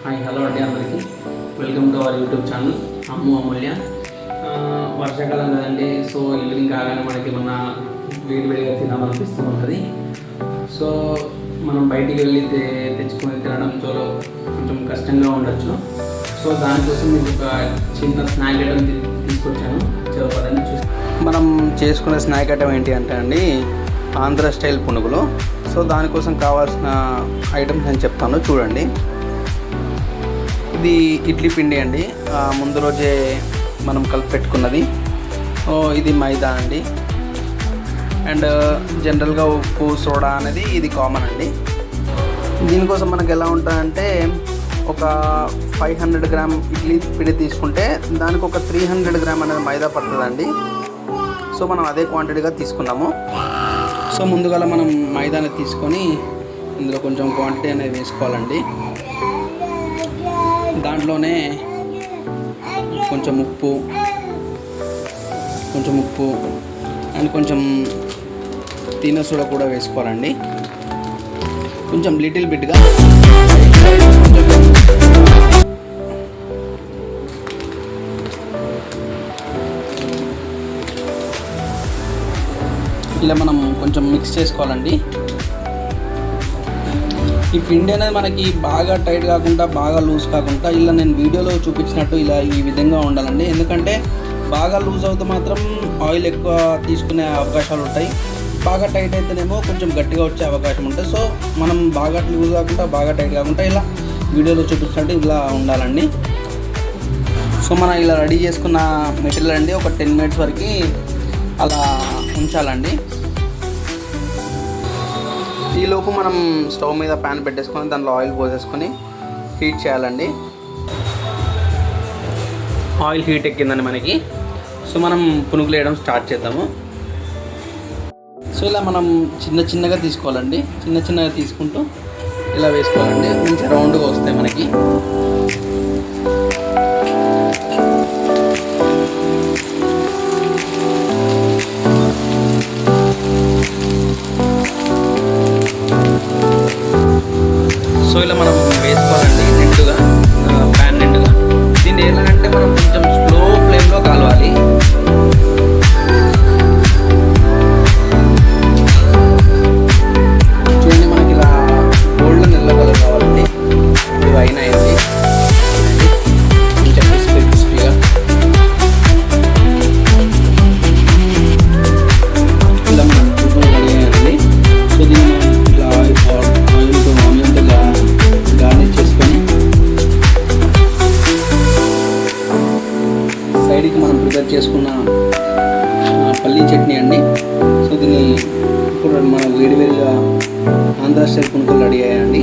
Hi hello అండి అందరికీ welcome to our YouTube channel Ammu Amulya. వర్షాకాలం కదండి, సో ఈవినింగ్ కాగానే మనకి ఏమన్నా వేడిగా తినాలనిపిస్తూ ఉంటుంది. సో మనం బయటికి వెళ్ళి తెచ్చుకొని తినడం కొంచెం కష్టంగా ఉండొచ్చు. సో దానికోసం మీకు ఒక చిన్న స్నాక్ ఐటమ్ తీసుకొచ్చాను, చెప్పదండి చూసి. మనం చేసుకునే స్నాక్ ఐటమ్ ఏంటి అంటే అండి, ఆంధ్ర స్టైల్ పునుగులు. సో దానికోసం కావాల్సిన ఐటమ్స్ నేను చెప్తాను చూడండి. ఇది ఇడ్లీ పిండి అండి, ముందు రోజే మనం కలిపి పెట్టుకున్నది. ఇది మైదా అండి, అండ్ జనరల్గా ఉప్పు సోడా అనేది ఇది కామన్ అండి. దీనికోసం మనకు ఎలా ఉంటుందంటే, ఒక 500 గ్రామ్ ఇడ్లీ పిండి తీసుకుంటే దానికి ఒక 300 గ్రామ్ అనేది మైదా పడుతుందండి. సో మనం అదే క్వాంటిటీగా తీసుకున్నాము. సో ముందుగా మనం మైదాని తీసుకొని ఇందులో కొంచెం క్వాంటిటీ అనేది వేసుకోవాలండి. దాంట్లోనే కొంచెం ఉప్పు అండ్ కొంచెం తిన సోడా కూడా వేసుకోవాలండి, కొంచెం లిటిల్ బిట్గా. ఇలా మనం కొంచెం మిక్స్ చేసుకోవాలండి. ఈ పిండి అనేది మనకి బాగా టైట్ కాకుండా బాగా లూజ్ కాకుండా ఇలా నేను వీడియోలో చూపించినట్టు ఇలా ఈ విధంగా ఉండాలండి. ఎందుకంటే బాగా లూజ్ అవుతే మాత్రం ఆయిల్ ఎక్కువ తీసుకునే అవకాశాలు ఉంటాయి, బాగా టైట్ అయితేనేమో కొంచెం గట్టిగా వచ్చే అవకాశం ఉంటుంది. సో మనం బాగా లూజ్ కాకుండా బాగా టైట్ కాకుండా ఇలా వీడియోలో చూపించినట్టు ఇలా ఉండాలండి. సో మనం ఇలా రెడీ చేసుకున్న మెటీరియల్ అండి ఒక 10 మినిట్స్ వరకు అలా ఉంచాలండి. ఈలోపు మనం స్టవ్ మీద ప్యాన్ పెట్టేసుకొని దాంట్లో ఆయిల్ పోసేసుకొని హీట్ చేయాలండి. ఆయిల్ హీట్ ఎక్కిందండి మనకి. సో మనం పునుగులు వేయడం స్టార్ట్ చేద్దాము. సో ఇలా మనం చిన్నగా తీసుకోవాలండి, చిన్నగా తీసుకుంటూ ఇలా వేసుకోవాలండి. మంచి రౌండ్గా వస్తాయి మనకి. సో ఇలా మనం వేసుకోవాలండి నిండుగా, ప్యాన్ నిండుగా. దీన్ని ఎలా అంటే మనం కొంచెం స్లో ఫ్లేమ్లో కాలవాలి. చూడండి మనకి ఇలా గోల్డెన్ ఎల్లో కలర్ కావాలండి. ఇవి అయినాయండి, కొంచెం క్రిస్పీగా. ఇలా మనం చూపులు రెడీ అయ్యాయండి. సో దీన్ని మనం ఇలా ఆనియన్తో గార్నిష్ చేసుకొని సైడ్కి మనం ప్రిపేర్ చేసుకున్న పల్లీ చట్నీ అండి. సో దీన్ని ఇప్పుడు మన వేడివేడిగా ఆంధ్ర స్టైల్ పునుగులు రెడీ అయ్యాయండి.